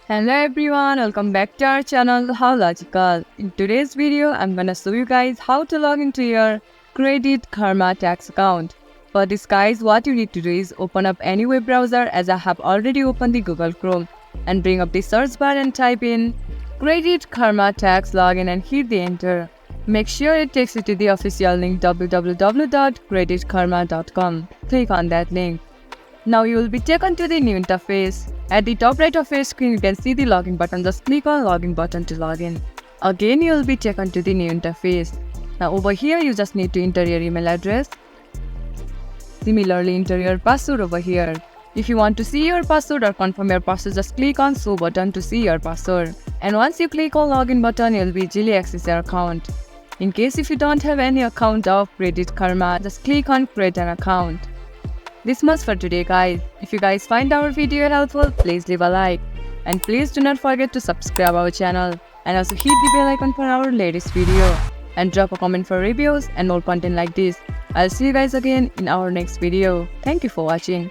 Hello everyone, welcome back to our channel How Logical. In today's video, I'm gonna show you guys how to log into your Credit Karma tax account. For this guys, what you need to do is open up any web browser, as I have already opened the Google Chrome, and bring up the search bar and type in Credit Karma tax login and hit the enter. Make sure it takes you to the official link www.creditkarma.com. Click on that link. Now you will be taken to the new interface. At the top right of your screen, you can see the login button. Just click on login button to log in. Again, you will be taken to the new interface. Now over here, you just need to enter your email address. Similarly, enter your password over here. If you want to see your password or confirm your password, just click on show button to see your password. And once you click on login button, you will be easily access your account. In case if you don't have any account of Credit Karma, just click on create an account. This much for today guys. If you guys find our video helpful, please leave a like. And please do not forget to subscribe our channel. And also hit the bell icon for our latest video. And drop a comment for reviews and more content like this. I'll see you guys again in our next video. Thank you for watching.